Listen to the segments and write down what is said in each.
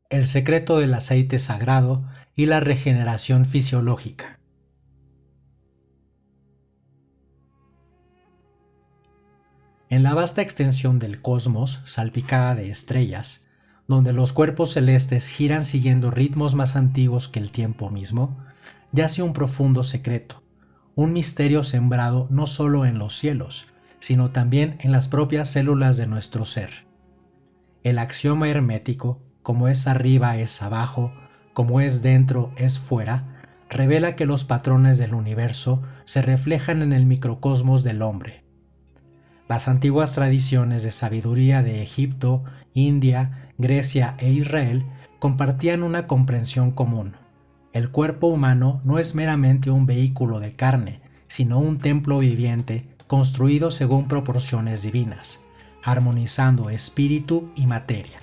El secreto del aceite sagrado y la regeneración fisiológica. En la vasta extensión del cosmos, salpicada de estrellas, donde los cuerpos celestes giran siguiendo ritmos más antiguos que el tiempo mismo, yace un profundo secreto, un misterio sembrado no solo en los cielos, sino también en las propias células de nuestro ser. El axioma hermético, como es arriba es abajo, como es dentro es fuera, revela que los patrones del universo se reflejan en el microcosmos del hombre. Las antiguas tradiciones de sabiduría de Egipto, India, Grecia e Israel compartían una comprensión común. El cuerpo humano no es meramente un vehículo de carne, sino un templo viviente construido según proporciones divinas, armonizando espíritu y materia.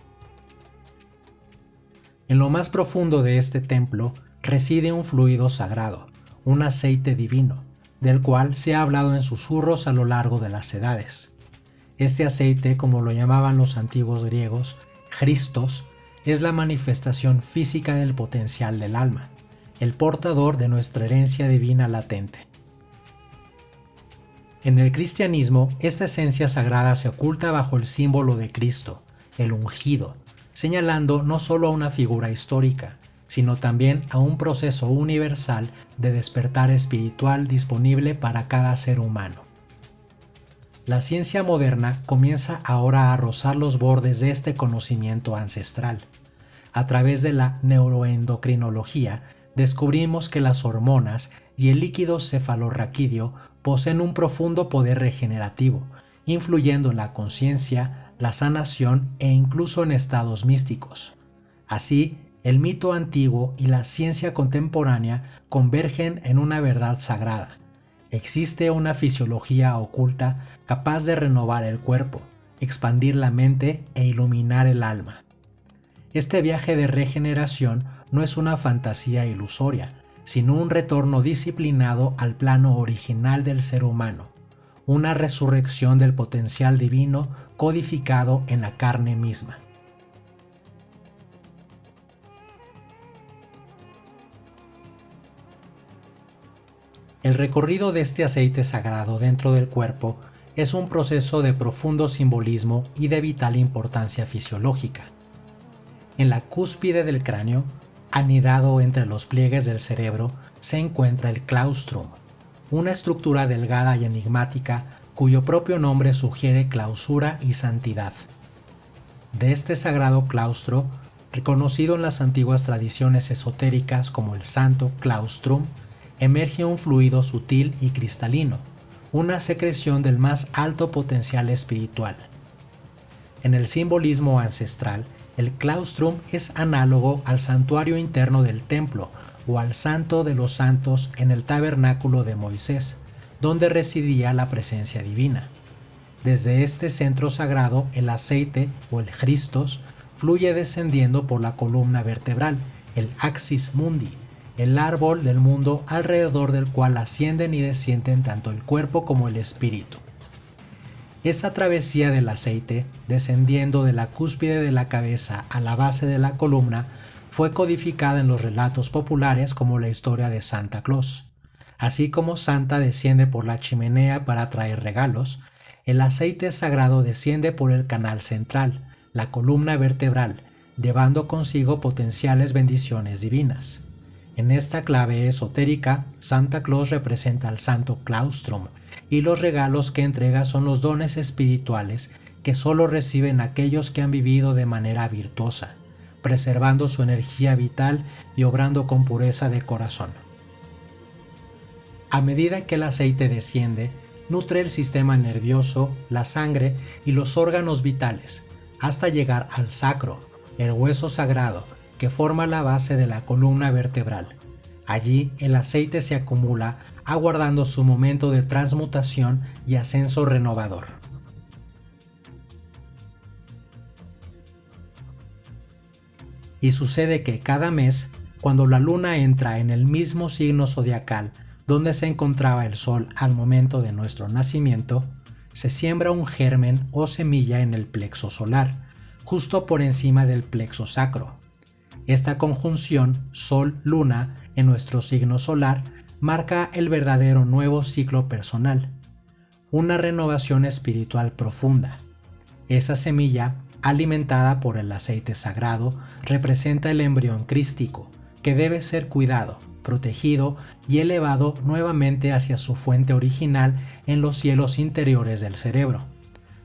En lo más profundo de este templo reside un fluido sagrado, un aceite divino, del cual se ha hablado en susurros a lo largo de las edades. Este aceite, como lo llamaban los antiguos griegos, Christos, es la manifestación física del potencial del alma, el portador de nuestra herencia divina latente. En el cristianismo, esta esencia sagrada se oculta bajo el símbolo de Cristo, el ungido, señalando no solo a una figura histórica, sino también a un proceso universal de despertar espiritual disponible para cada ser humano. La ciencia moderna comienza ahora a rozar los bordes de este conocimiento ancestral. A través de la neuroendocrinología, descubrimos que las hormonas y el líquido cefalorraquídeo poseen un profundo poder regenerativo, influyendo en la conciencia, la sanación e incluso en estados místicos. Así, el mito antiguo y la ciencia contemporánea convergen en una verdad sagrada. Existe una fisiología oculta capaz de renovar el cuerpo, expandir la mente e iluminar el alma. Este viaje de regeneración no es una fantasía ilusoria, sino un retorno disciplinado al plano original del ser humano, una resurrección del potencial divino codificado en la carne misma. El recorrido de este aceite sagrado dentro del cuerpo es un proceso de profundo simbolismo y de vital importancia fisiológica. En la cúspide del cráneo, anidado entre los pliegues del cerebro, se encuentra el claustrum, una estructura delgada y enigmática cuyo propio nombre sugiere clausura y santidad. De este sagrado claustro, reconocido en las antiguas tradiciones esotéricas como el Santo Claustrum, emerge un fluido sutil y cristalino, una secreción del más alto potencial espiritual. En el simbolismo ancestral, el claustrum es análogo al santuario interno del templo o al santo de los santos en el tabernáculo de Moisés, donde residía la presencia divina. Desde este centro sagrado, el aceite o el Christos fluye descendiendo por la columna vertebral, el axis mundi, el árbol del mundo alrededor del cual ascienden y descienden tanto el cuerpo como el espíritu. Esta travesía del aceite, descendiendo de la cúspide de la cabeza a la base de la columna, fue codificada en los relatos populares como la historia de Santa Claus. Así como Santa desciende por la chimenea para traer regalos, el aceite sagrado desciende por el canal central, la columna vertebral, llevando consigo potenciales bendiciones divinas. En esta clave esotérica, Santa Claus representa al Santo Claustrum, y los regalos que entrega son los dones espirituales que solo reciben aquellos que han vivido de manera virtuosa, preservando su energía vital y obrando con pureza de corazón. A medida que el aceite desciende, nutre el sistema nervioso, la sangre y los órganos vitales, hasta llegar al sacro, el hueso sagrado, que forma la base de la columna vertebral. Allí el aceite se acumula, aguardando su momento de transmutación y ascenso renovador. Y sucede que cada mes, cuando la luna entra en el mismo signo zodiacal donde se encontraba el sol al momento de nuestro nacimiento, se siembra un germen o semilla en el plexo solar, justo por encima del plexo sacro. Esta conjunción Sol-Luna en nuestro signo solar marca el verdadero nuevo ciclo personal, una renovación espiritual profunda. Esa semilla, alimentada por el aceite sagrado, representa el embrión crístico, que debe ser cuidado, protegido y elevado nuevamente hacia su fuente original en los cielos interiores del cerebro.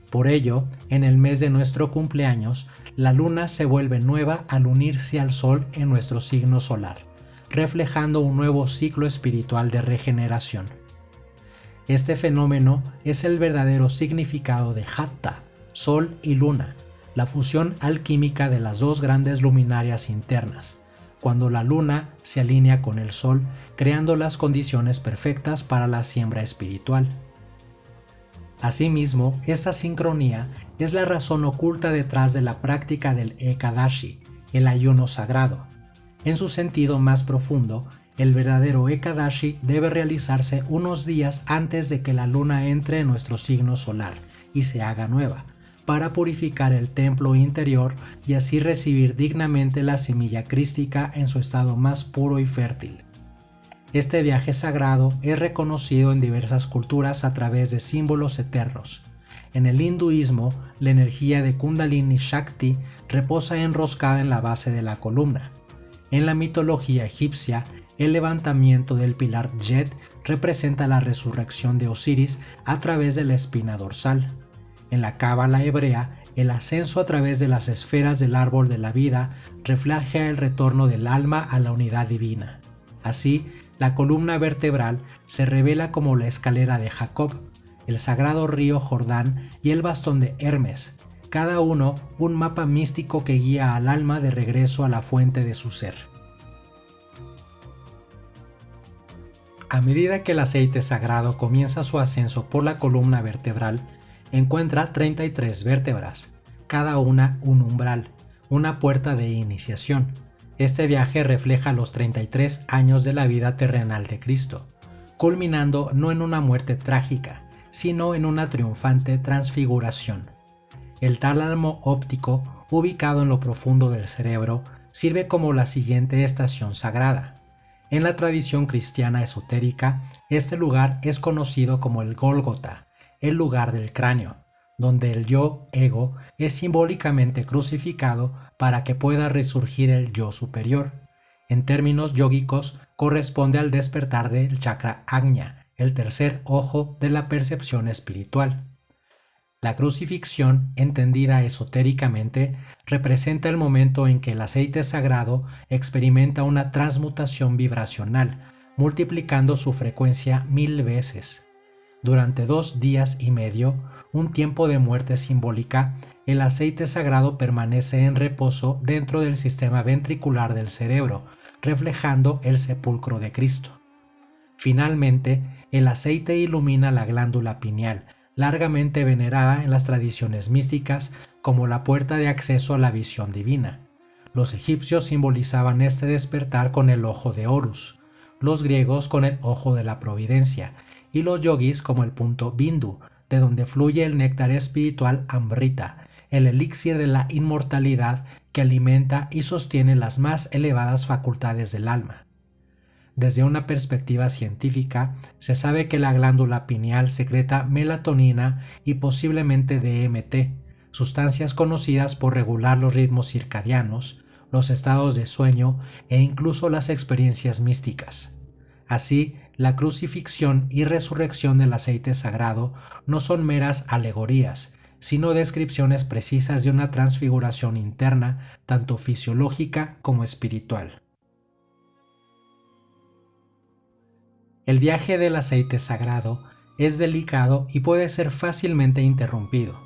Por ello, en el mes de nuestro cumpleaños, la luna se vuelve nueva al unirse al sol en nuestro signo solar, reflejando un nuevo ciclo espiritual de regeneración. Este fenómeno es el verdadero significado de Hatta, sol y luna, la fusión alquímica de las dos grandes luminarias internas, cuando la luna se alinea con el sol, creando las condiciones perfectas para la siembra espiritual. Asimismo, esta sincronía es la razón oculta detrás de la práctica del Ekadashi, el ayuno sagrado. En su sentido más profundo, el verdadero Ekadashi debe realizarse unos días antes de que la luna entre en nuestro signo solar y se haga nueva, para purificar el templo interior y así recibir dignamente la semilla crística en su estado más puro y fértil. Este viaje sagrado es reconocido en diversas culturas a través de símbolos eternos. En el hinduismo, la energía de Kundalini Shakti reposa enroscada en la base de la columna. En la mitología egipcia, el levantamiento del pilar Jet representa la resurrección de Osiris a través de la espina dorsal. En la cábala hebrea, el ascenso a través de las esferas del árbol de la vida refleja el retorno del alma a la unidad divina. Así, la columna vertebral se revela como la escalera de Jacob, el sagrado río Jordán y el bastón de Hermes, cada uno un mapa místico que guía al alma de regreso a la fuente de su ser. A medida que el aceite sagrado comienza su ascenso por la columna vertebral, encuentra 33 vértebras, cada una un umbral, una puerta de iniciación. Este viaje refleja los 33 años de la vida terrenal de Cristo, culminando no en una muerte trágica, sino en una triunfante transfiguración. El tálamo óptico, ubicado en lo profundo del cerebro, sirve como la siguiente estación sagrada. En la tradición cristiana esotérica, este lugar es conocido como el Gólgota, el lugar del cráneo, donde el yo-ego es simbólicamente crucificado para que pueda resurgir el yo superior. En términos yógicos, corresponde al despertar del chakra Ajna, el tercer ojo de la percepción espiritual. La crucifixión, entendida esotéricamente, representa el momento en que el aceite sagrado experimenta una transmutación vibracional, multiplicando su frecuencia 1000 veces. Durante 2 días y medio, un tiempo de muerte simbólica, el aceite sagrado permanece en reposo dentro del sistema ventricular del cerebro, reflejando el sepulcro de Cristo. Finalmente, el aceite ilumina la glándula pineal, largamente venerada en las tradiciones místicas como la puerta de acceso a la visión divina. Los egipcios simbolizaban este despertar con el ojo de Horus, los griegos con el ojo de la providencia, y los yogis como el punto Bindu, de donde fluye el néctar espiritual Amrita, el elixir de la inmortalidad que alimenta y sostiene las más elevadas facultades del alma. Desde una perspectiva científica, se sabe que la glándula pineal secreta melatonina y posiblemente DMT, sustancias conocidas por regular los ritmos circadianos, los estados de sueño e incluso las experiencias místicas. Así, la crucifixión y resurrección del aceite sagrado no son meras alegorías, sino descripciones precisas de una transfiguración interna, tanto fisiológica como espiritual. El viaje del aceite sagrado es delicado y puede ser fácilmente interrumpido.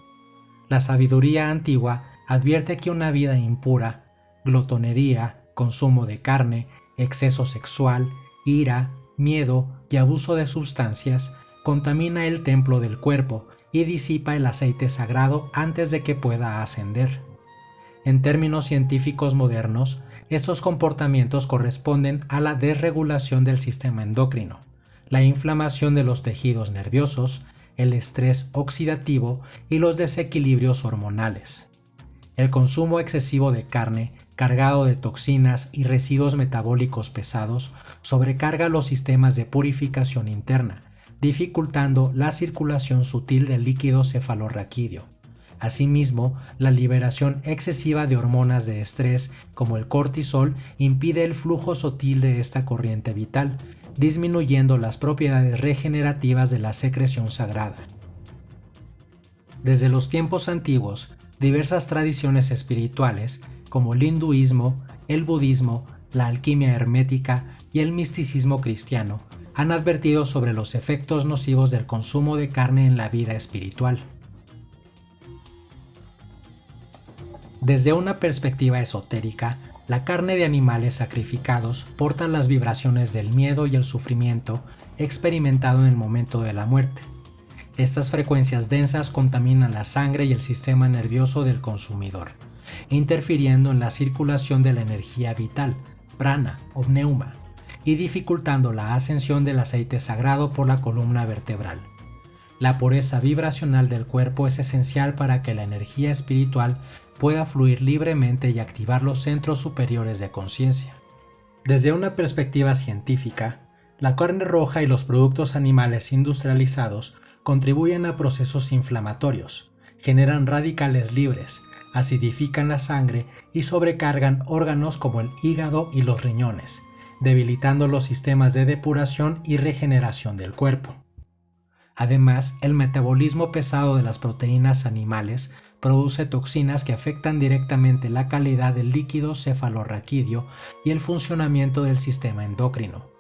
La sabiduría antigua advierte que una vida impura, glotonería, consumo de carne, exceso sexual, ira, miedo y abuso de sustancias contamina el templo del cuerpo y disipa el aceite sagrado antes de que pueda ascender. En términos científicos modernos, estos comportamientos corresponden a la desregulación del sistema endocrino, la inflamación de los tejidos nerviosos, el estrés oxidativo y los desequilibrios hormonales. El consumo excesivo de carne, cargado de toxinas y residuos metabólicos pesados, sobrecarga los sistemas de purificación interna, dificultando la circulación sutil del líquido cefalorraquídeo. Asimismo, la liberación excesiva de hormonas de estrés, como el cortisol, impide el flujo sutil de esta corriente vital, disminuyendo las propiedades regenerativas de la secreción sagrada. Desde los tiempos antiguos, diversas tradiciones espirituales, como el hinduismo, el budismo, la alquimia hermética y el misticismo cristiano, han advertido sobre los efectos nocivos del consumo de carne en la vida espiritual. Desde una perspectiva esotérica, la carne de animales sacrificados porta las vibraciones del miedo y el sufrimiento experimentado en el momento de la muerte. Estas frecuencias densas contaminan la sangre y el sistema nervioso del consumidor, interfiriendo en la circulación de la energía vital, prana o pneuma, y dificultando la ascensión del aceite sagrado por la columna vertebral. La pureza vibracional del cuerpo es esencial para que la energía espiritual pueda fluir libremente y activar los centros superiores de conciencia. Desde una perspectiva científica, la carne roja y los productos animales industrializados contribuyen a procesos inflamatorios, generan radicales libres, acidifican la sangre y sobrecargan órganos como el hígado y los riñones, debilitando los sistemas de depuración y regeneración del cuerpo. Además, el metabolismo pesado de las proteínas animales produce toxinas que afectan directamente la calidad del líquido cefalorraquídeo y el funcionamiento del sistema endocrino.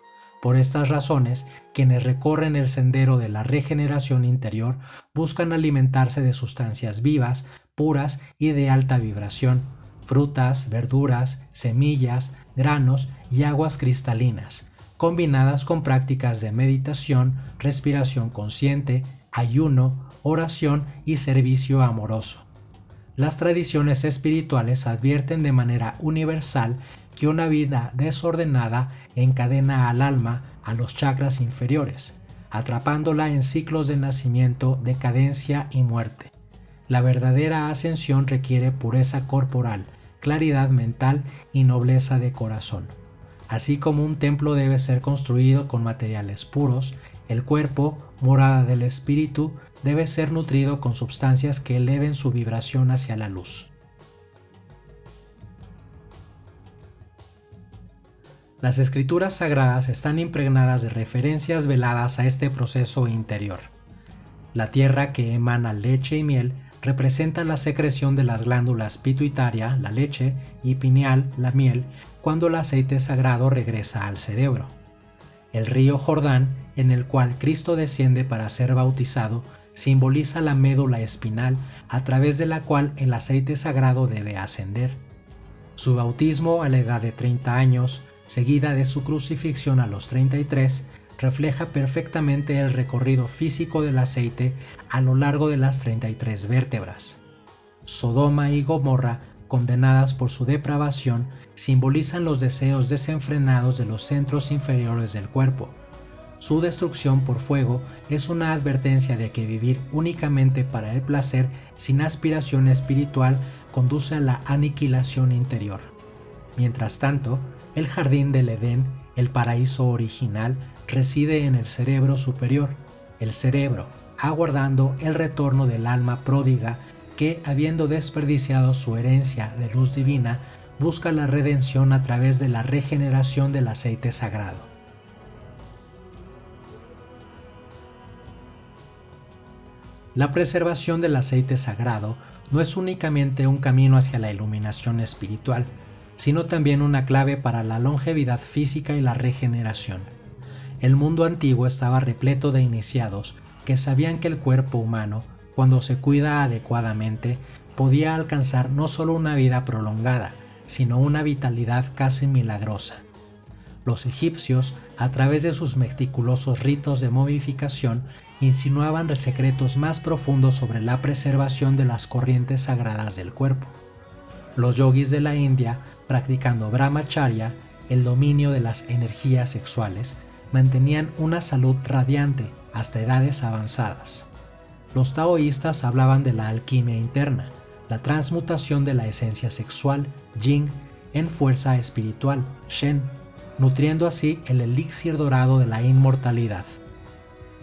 Por estas razones, quienes recorren el sendero de la regeneración interior buscan alimentarse de sustancias vivas, puras y de alta vibración, frutas, verduras, semillas, granos y aguas cristalinas, combinadas con prácticas de meditación, respiración consciente, ayuno, oración y servicio amoroso. Las tradiciones espirituales advierten de manera universal que una vida desordenada encadena al alma a los chakras inferiores, atrapándola en ciclos de nacimiento, decadencia y muerte. La verdadera ascensión requiere pureza corporal, claridad mental y nobleza de corazón. Así como un templo debe ser construido con materiales puros, el cuerpo, morada del espíritu, debe ser nutrido con sustancias que eleven su vibración hacia la luz. Las escrituras sagradas están impregnadas de referencias veladas a este proceso interior. La tierra que emana leche y miel representa la secreción de las glándulas pituitaria, la leche, y pineal, la miel, cuando el aceite sagrado regresa al cerebro. El río Jordán, en el cual Cristo desciende para ser bautizado, simboliza la médula espinal a través de la cual el aceite sagrado debe ascender. Su bautismo a la edad de 30 años, seguida de su crucifixión a los 33, refleja perfectamente el recorrido físico del aceite a lo largo de las 33 vértebras. Sodoma y Gomorra, condenadas por su depravación, simbolizan los deseos desenfrenados de los centros inferiores del cuerpo. Su destrucción por fuego es una advertencia de que vivir únicamente para el placer sin aspiración espiritual conduce a la aniquilación interior. Mientras tanto, el jardín del Edén, el paraíso original, reside en el cerebro superior, el cerebro, aguardando el retorno del alma pródiga que, habiendo desperdiciado su herencia de luz divina, busca la redención a través de la regeneración del aceite sagrado. La preservación del aceite sagrado no es únicamente un camino hacia la iluminación espiritual, sino también una clave para la longevidad física y la regeneración. El mundo antiguo estaba repleto de iniciados que sabían que el cuerpo humano, cuando se cuida adecuadamente, podía alcanzar no solo una vida prolongada, sino una vitalidad casi milagrosa. Los egipcios, a través de sus meticulosos ritos de momificación, insinuaban secretos más profundos sobre la preservación de las corrientes sagradas del cuerpo. Los yogis de la India, practicando brahmacharya, el dominio de las energías sexuales, mantenían una salud radiante hasta edades avanzadas. Los taoístas hablaban de la alquimia interna, la transmutación de la esencia sexual, yin, en fuerza espiritual, shen, nutriendo así el elixir dorado de la inmortalidad.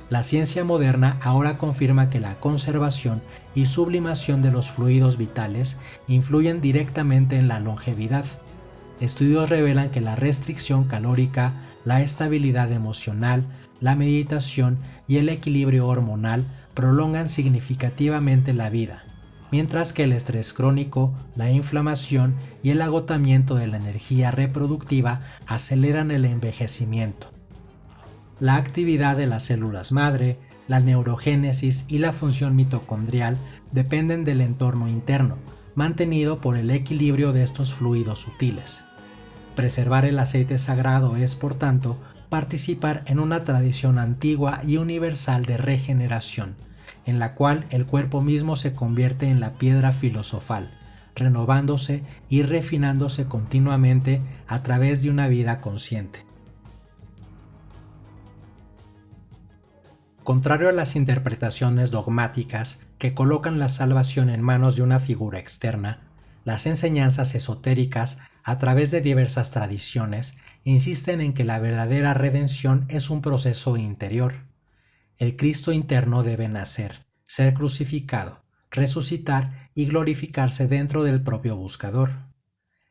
La ciencia moderna ahora confirma que la conservación y sublimación de los fluidos vitales influyen directamente en la longevidad. Estudios revelan que la restricción calórica, la estabilidad emocional, la meditación y el equilibrio hormonal prolongan significativamente la vida, mientras que el estrés crónico, la inflamación y el agotamiento de la energía reproductiva aceleran el envejecimiento. La actividad de las células madre, la neurogénesis y la función mitocondrial dependen del entorno interno, mantenido por el equilibrio de estos fluidos sutiles. Preservar el aceite sagrado es, por tanto, participar en una tradición antigua y universal de regeneración, en la cual el cuerpo mismo se convierte en la piedra filosofal, renovándose y refinándose continuamente a través de una vida consciente. Contrario a las interpretaciones dogmáticas que colocan la salvación en manos de una figura externa, las enseñanzas esotéricas, a través de diversas tradiciones, insisten en que la verdadera redención es un proceso interior. El Cristo interno debe nacer, ser crucificado, resucitar y glorificarse dentro del propio buscador.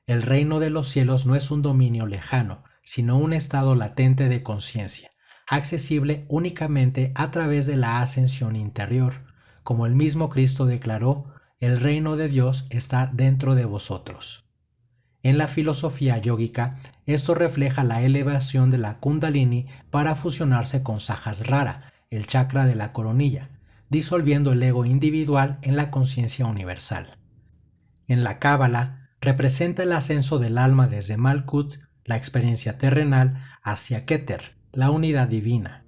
El reino de los cielos no es un dominio lejano, sino un estado latente de conciencia, accesible únicamente a través de la ascensión interior. Como el mismo Cristo declaró, el reino de Dios está dentro de vosotros. En la filosofía yógica, esto refleja la elevación de la Kundalini para fusionarse con Sahasrara, el chakra de la coronilla, disolviendo el ego individual en la conciencia universal. En la Cábala, representa el ascenso del alma desde Malkut, la experiencia terrenal, hacia Keter, la unidad divina.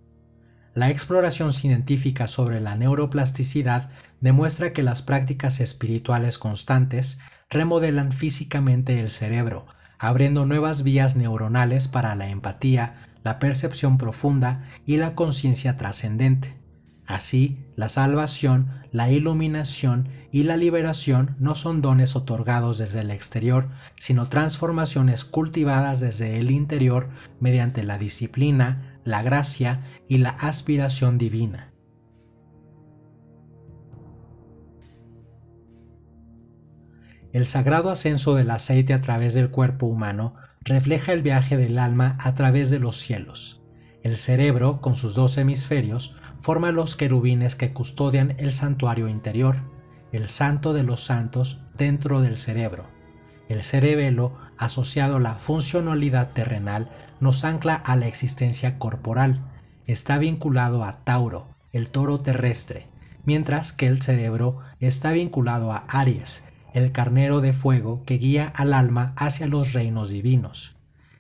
La exploración científica sobre la neuroplasticidad demuestra que las prácticas espirituales constantes remodelan físicamente el cerebro, abriendo nuevas vías neuronales para la empatía, la percepción profunda y la conciencia trascendente. Así, la salvación, la iluminación y la liberación no son dones otorgados desde el exterior, sino transformaciones cultivadas desde el interior mediante la disciplina, la gracia y la aspiración divina. El sagrado ascenso del aceite a través del cuerpo humano refleja el viaje del alma a través de los cielos. El cerebro, con sus 2 hemisferios, forma los querubines que custodian el santuario interior, el santo de los santos dentro del cerebro. El cerebelo, asociado a la funcionalidad terrenal, nos ancla a la existencia corporal. Está vinculado a Tauro, el toro terrestre, mientras que el cerebro está vinculado a Aries, el carnero de fuego que guía al alma hacia los reinos divinos.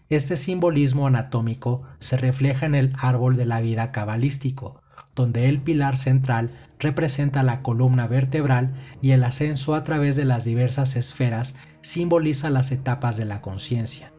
Este simbolismo anatómico se refleja en el árbol de la vida cabalístico, donde el pilar central representa la columna vertebral y el ascenso a través de las diversas esferas simboliza las etapas de la conciencia.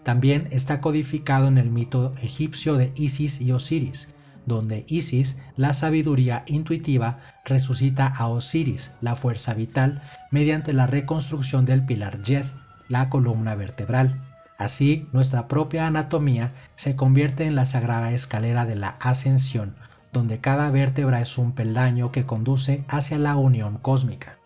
También está codificado en el mito egipcio de Isis y Osiris, donde Isis, la sabiduría intuitiva, resucita a Osiris, la fuerza vital, mediante la reconstrucción del pilar Yed, la columna vertebral. Así, nuestra propia anatomía se convierte en la sagrada escalera de la ascensión, donde cada vértebra es un peldaño que conduce hacia la unión cósmica.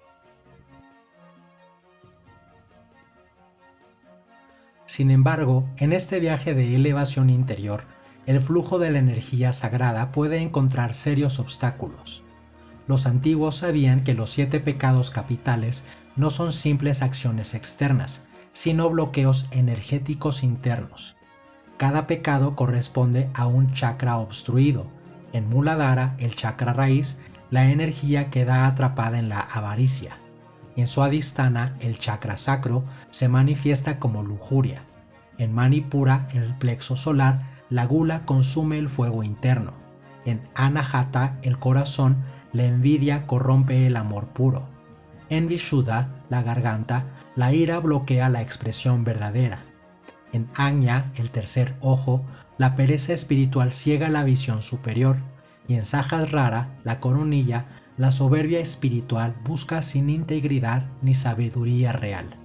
Sin embargo, en este viaje de elevación interior, el flujo de la energía sagrada puede encontrar serios obstáculos. Los antiguos sabían que los 7 pecados capitales no son simples acciones externas, sino bloqueos energéticos internos. Cada pecado corresponde a un chakra obstruido. En Muladhara, el chakra raíz, la energía queda atrapada en la avaricia. En Swadhisthana, el chakra sacro, se manifiesta como lujuria. En Manipura, el plexo solar, la gula consume el fuego interno. En Anahata, el corazón, la envidia corrompe el amor puro. En Vishuddha, la garganta, la ira bloquea la expresión verdadera. En Ajna, el tercer ojo, la pereza espiritual ciega la visión superior. Y en Sahasrara, la coronilla, la soberbia espiritual busca sin integridad ni sabiduría real.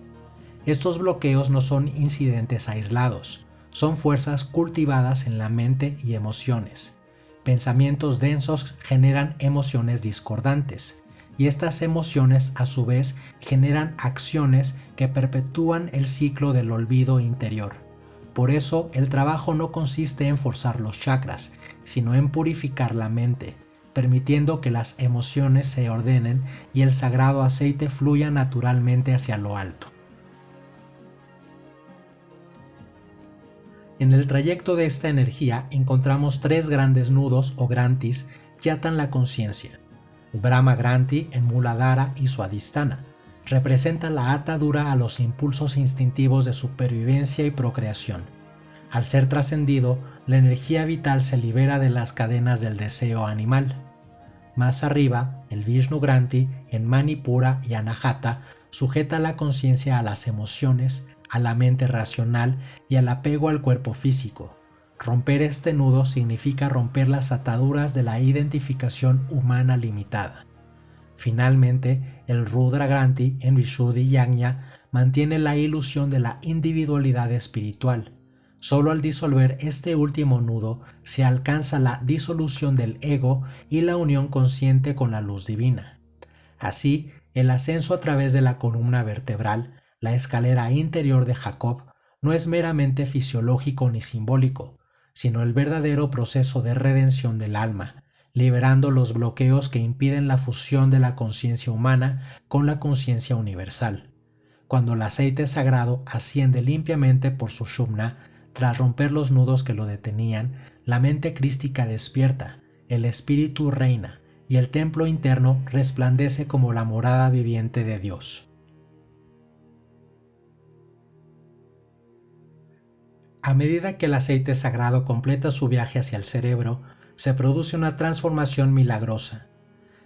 Estos bloqueos no son incidentes aislados, son fuerzas cultivadas en la mente y emociones. Pensamientos densos generan emociones discordantes, y estas emociones a su vez generan acciones que perpetúan el ciclo del olvido interior. Por eso el trabajo no consiste en forzar los chakras, sino en purificar la mente, permitiendo que las emociones se ordenen y el sagrado aceite fluya naturalmente hacia lo alto. En el trayecto de esta energía encontramos tres grandes nudos o grantis que atan la conciencia. Brahma Granthi en Muladhara y Swadhisthana representa la atadura a los impulsos instintivos de supervivencia y procreación. Al ser trascendido, la energía vital se libera de las cadenas del deseo animal. Más arriba, el Vishnu Granthi en Manipura y Anahata sujeta la conciencia a las emociones, a la mente racional y al apego al cuerpo físico. Romper este nudo significa romper las ataduras de la identificación humana limitada. Finalmente, el Rudra Granthi en Vishuddhi Yajna mantiene la ilusión de la individualidad espiritual. Solo al disolver este último nudo se alcanza la disolución del ego y la unión consciente con la luz divina. Así, el ascenso a través de la columna vertebral, la escalera interior de Jacob, no es meramente fisiológico ni simbólico, sino el verdadero proceso de redención del alma, liberando los bloqueos que impiden la fusión de la conciencia humana con la conciencia universal. Cuando el aceite sagrado asciende limpiamente por su Sushumna, tras romper los nudos que lo detenían, la mente crística despierta, el espíritu reina y el templo interno resplandece como la morada viviente de Dios. A medida que el aceite sagrado completa su viaje hacia el cerebro, se produce una transformación milagrosa.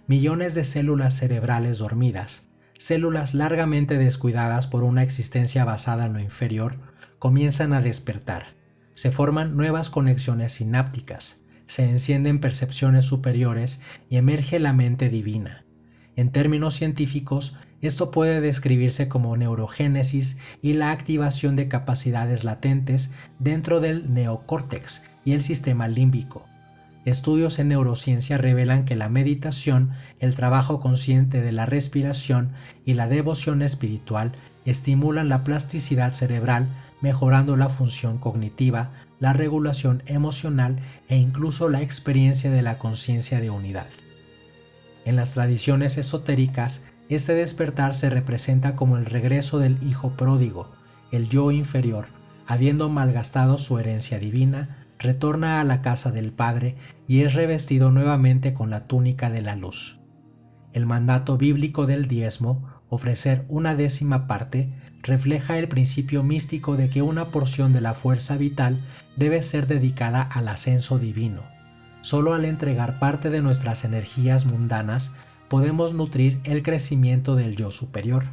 Millones de células cerebrales dormidas, células largamente descuidadas por una existencia basada en lo inferior, comienzan a despertar. Se forman nuevas conexiones sinápticas, se encienden percepciones superiores y emerge la mente divina. En términos científicos, esto puede describirse como neurogénesis y la activación de capacidades latentes dentro del neocórtex y el sistema límbico. Estudios en neurociencia revelan que la meditación, el trabajo consciente de la respiración y la devoción espiritual estimulan la plasticidad cerebral, mejorando la función cognitiva, la regulación emocional e incluso la experiencia de la conciencia de unidad. En las tradiciones esotéricas, este despertar se representa como el regreso del hijo pródigo, el yo inferior, habiendo malgastado su herencia divina, retorna a la casa del Padre y es revestido nuevamente con la túnica de la luz. El mandato bíblico del diezmo, ofrecer una décima parte, refleja el principio místico de que una porción de la fuerza vital debe ser dedicada al ascenso divino. Solo al entregar parte de nuestras energías mundanas podemos nutrir el crecimiento del yo superior.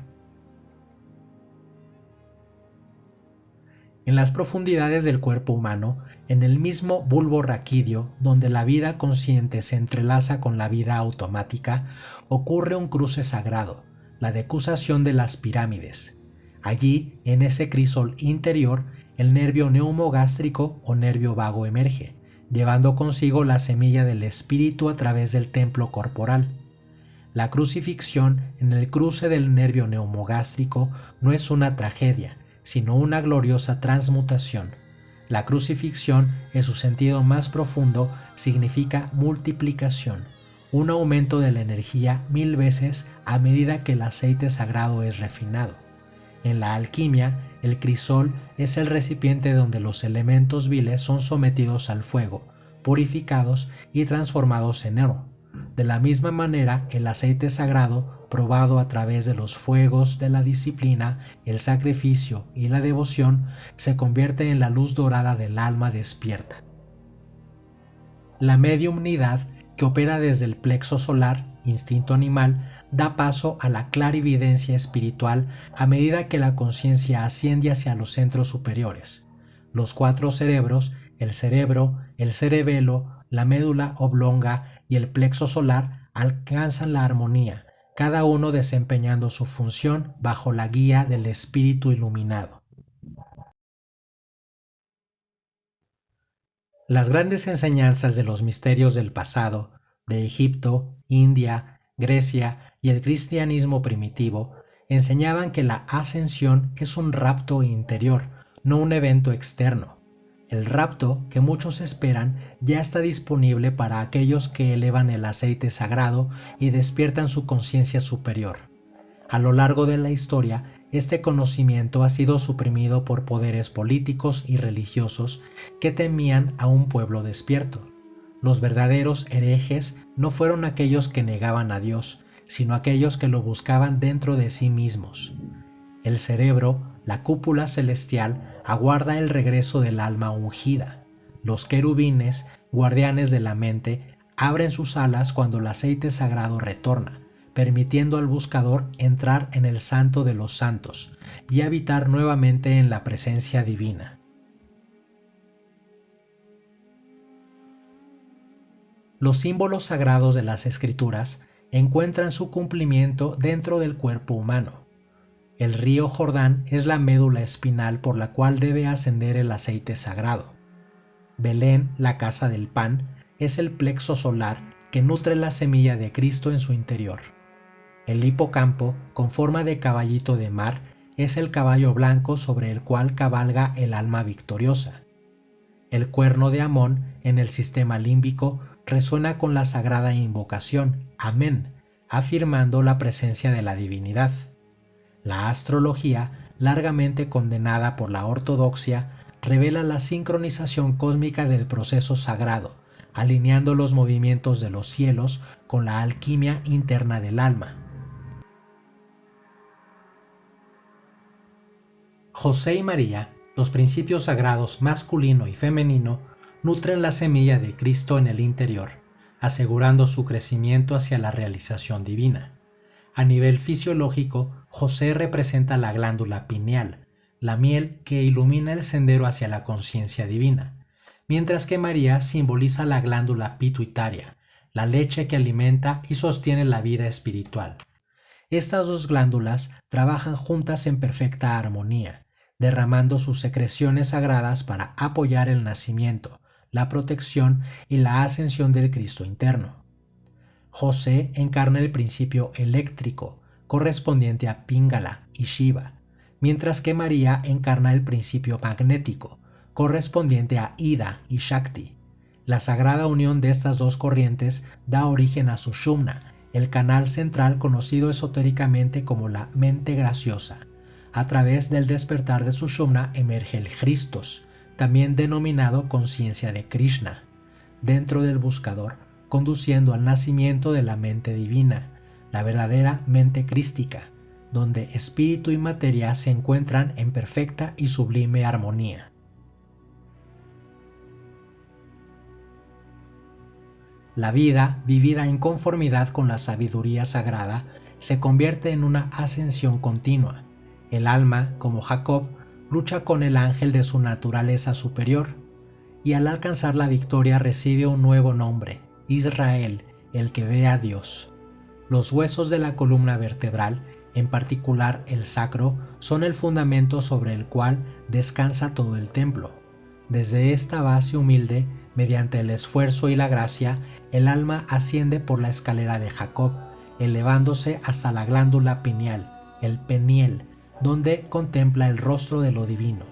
En las profundidades del cuerpo humano, en el mismo bulbo raquídeo donde la vida consciente se entrelaza con la vida automática, ocurre un cruce sagrado, la decusación de las pirámides. Allí, en ese crisol interior, el nervio neumogástrico o nervio vago emerge, llevando consigo la semilla del espíritu a través del templo corporal. La crucifixión en el cruce del nervio neumogástrico no es una tragedia, sino una gloriosa transmutación. La crucifixión, en su sentido más profundo, significa multiplicación, un aumento de la energía 1000 veces a medida que el aceite sagrado es refinado. En la alquimia, el crisol es el recipiente donde los elementos viles son sometidos al fuego, purificados y transformados en oro. De la misma manera, el aceite sagrado, probado a través de los fuegos de la disciplina, el sacrificio y la devoción, se convierte en la luz dorada del alma despierta. La mediumnidad, que opera desde el plexo solar, instinto animal, da paso a la clarividencia espiritual a medida que la conciencia asciende hacia los centros superiores. Los 4 cerebros, el cerebro, el cerebelo, la médula oblonga y el plexo solar, alcanzan la armonía, cada uno desempeñando su función bajo la guía del espíritu iluminado. Las grandes enseñanzas de los misterios del pasado, de Egipto, India, Grecia y el cristianismo primitivo, enseñaban que la ascensión es un rapto interior, no un evento externo. El rapto, que muchos esperan, ya está disponible para aquellos que elevan el aceite sagrado y despiertan su conciencia superior. A lo largo de la historia, este conocimiento ha sido suprimido por poderes políticos y religiosos que temían a un pueblo despierto. Los verdaderos herejes no fueron aquellos que negaban a Dios, sino aquellos que lo buscaban dentro de sí mismos. El cerebro, la cúpula celestial, aguarda el regreso del alma ungida. Los querubines, guardianes de la mente, abren sus alas cuando el aceite sagrado retorna, permitiendo al buscador entrar en el santo de los santos y habitar nuevamente en la presencia divina. Los símbolos sagrados de las Escrituras encuentran su cumplimiento dentro del cuerpo humano. El río Jordán es la médula espinal por la cual debe ascender el aceite sagrado. Belén, la casa del pan, es el plexo solar que nutre la semilla de Cristo en su interior. El hipocampo, con forma de caballito de mar, es el caballo blanco sobre el cual cabalga el alma victoriosa. El cuerno de Amón, en el sistema límbico, resuena con la sagrada invocación, Amén, afirmando la presencia de la divinidad. La astrología, largamente condenada por la ortodoxia, revela la sincronización cósmica del proceso sagrado, alineando los movimientos de los cielos con la alquimia interna del alma. José y María, los principios sagrados masculino y femenino, nutren la semilla de Cristo en el interior, asegurando su crecimiento hacia la realización divina. A nivel fisiológico, José representa la glándula pineal, la miel que ilumina el sendero hacia la conciencia divina, mientras que María simboliza la glándula pituitaria, la leche que alimenta y sostiene la vida espiritual. Estas dos glándulas trabajan juntas en perfecta armonía, derramando sus secreciones sagradas para apoyar el nacimiento, la protección y la ascensión del Cristo interno. José encarna el principio eléctrico, correspondiente a Píngala y Shiva, mientras que María encarna el principio magnético, correspondiente a Ida y Shakti. La sagrada unión de estas dos corrientes da origen a Sushumna, el canal central conocido esotéricamente como la mente graciosa. A través del despertar de Sushumna emerge el Christos, también denominado conciencia de Krishna, dentro del buscador, conduciendo al nacimiento de la mente divina, la verdadera mente crística, donde espíritu y materia se encuentran en perfecta y sublime armonía. La vida, vivida en conformidad con la sabiduría sagrada, se convierte en una ascensión continua. El alma, como Jacob, lucha con el ángel de su naturaleza superior, y al alcanzar la victoria recibe un nuevo nombre, Israel, el que ve a Dios. Los huesos de la columna vertebral, en particular el sacro, son el fundamento sobre el cual descansa todo el templo. Desde esta base humilde, mediante el esfuerzo y la gracia, el alma asciende por la escalera de Jacob, elevándose hasta la glándula pineal, el peniel, donde contempla el rostro de lo divino.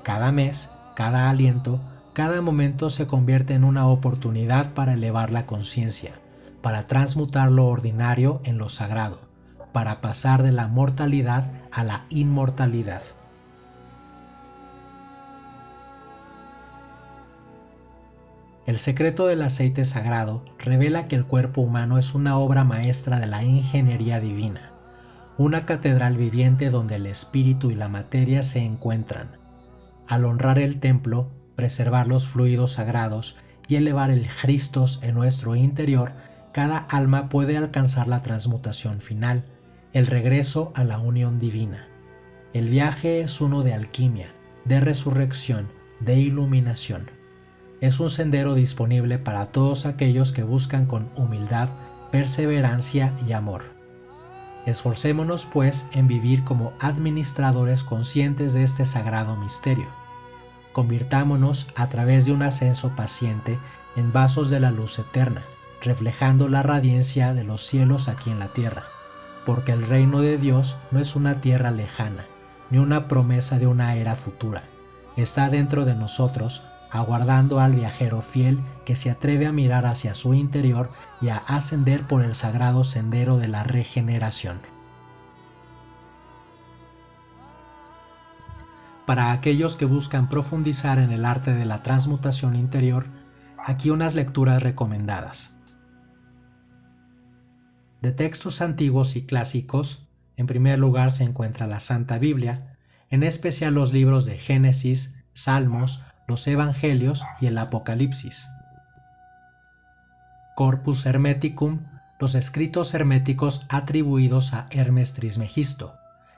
Cada mes, cada aliento, cada momento se convierte en una oportunidad para elevar la conciencia, para transmutar lo ordinario en lo sagrado, para pasar de la mortalidad a la inmortalidad. El secreto del aceite sagrado revela que el cuerpo humano es una obra maestra de la ingeniería divina, una catedral viviente donde el espíritu y la materia se encuentran. Al honrar el templo, preservar los fluidos sagrados y elevar el Christos en nuestro interior, cada alma puede alcanzar la transmutación final, el regreso a la unión divina. El viaje es uno de alquimia, de resurrección, de iluminación. Es un sendero disponible para todos aquellos que buscan con humildad perseverancia y amor. Esforcémonos pues en vivir como administradores conscientes de este sagrado misterio. Convirtámonos a través de un ascenso paciente en vasos de la luz eterna, reflejando la radiancia de los cielos aquí en la tierra, porque el reino de Dios no es una tierra lejana, ni una promesa de una era futura. Está dentro de nosotros, aguardando al viajero fiel que se atreve a mirar hacia su interior y a ascender por el sagrado sendero de la regeneración. Para aquellos que buscan profundizar en el arte de la transmutación interior, aquí unas lecturas recomendadas. De textos antiguos y clásicos, en primer lugar se encuentra la Santa Biblia, en especial los libros de Génesis, Salmos, los Evangelios y el Apocalipsis. Corpus Hermeticum, los escritos herméticos atribuidos a Hermes Trismegisto,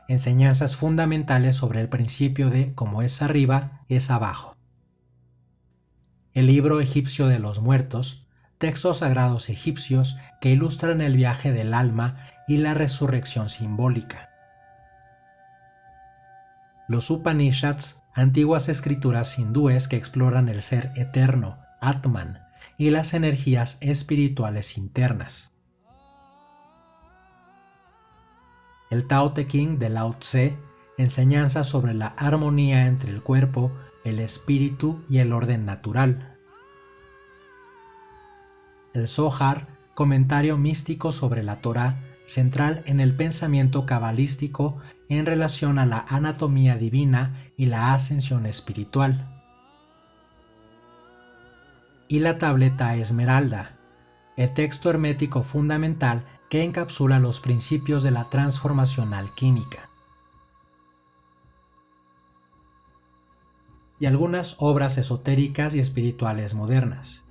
enseñanzas fundamentales sobre el principio de como es arriba, es abajo. El libro egipcio de los muertos, textos sagrados egipcios que ilustran el viaje del alma y la resurrección simbólica. Los Upanishads, antiguas escrituras hindúes que exploran el ser eterno, Atman, y las energías espirituales internas. El Tao Te Ching de Lao Tse, enseñanza sobre la armonía entre el cuerpo, el espíritu y el orden natural. El Zohar, comentario místico sobre la Torá, central en el pensamiento cabalístico en relación a la anatomía divina y la ascensión espiritual. Y la Tableta Esmeralda, el texto hermético fundamental que encapsula los principios de la transformación alquímica. Y algunas obras esotéricas y espirituales modernas.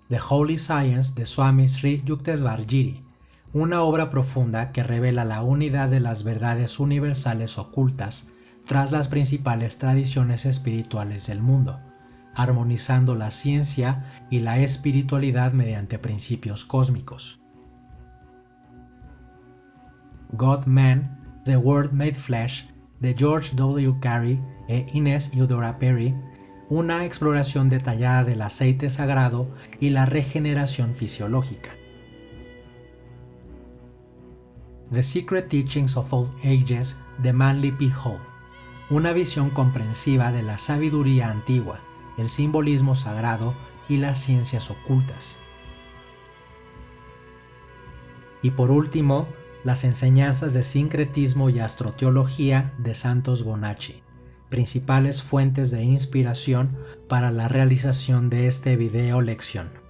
The Holy Science de Swami Sri Yukteswar Giri, una obra profunda que revela la unidad de las verdades universales ocultas tras las principales tradiciones espirituales del mundo, armonizando la ciencia y la espiritualidad mediante principios cósmicos. God Man, The Word Made Flesh, de George W. Carey e Ines Eudora Perry, una exploración detallada del aceite sagrado y la regeneración fisiológica. The Secret Teachings of All Ages, de Manly P. Hall, una visión comprensiva de la sabiduría antigua, el simbolismo sagrado y las ciencias ocultas. Y por último, las enseñanzas de sincretismo y astroteología de Santos Bonacci, principales fuentes de inspiración para la realización de este video lección.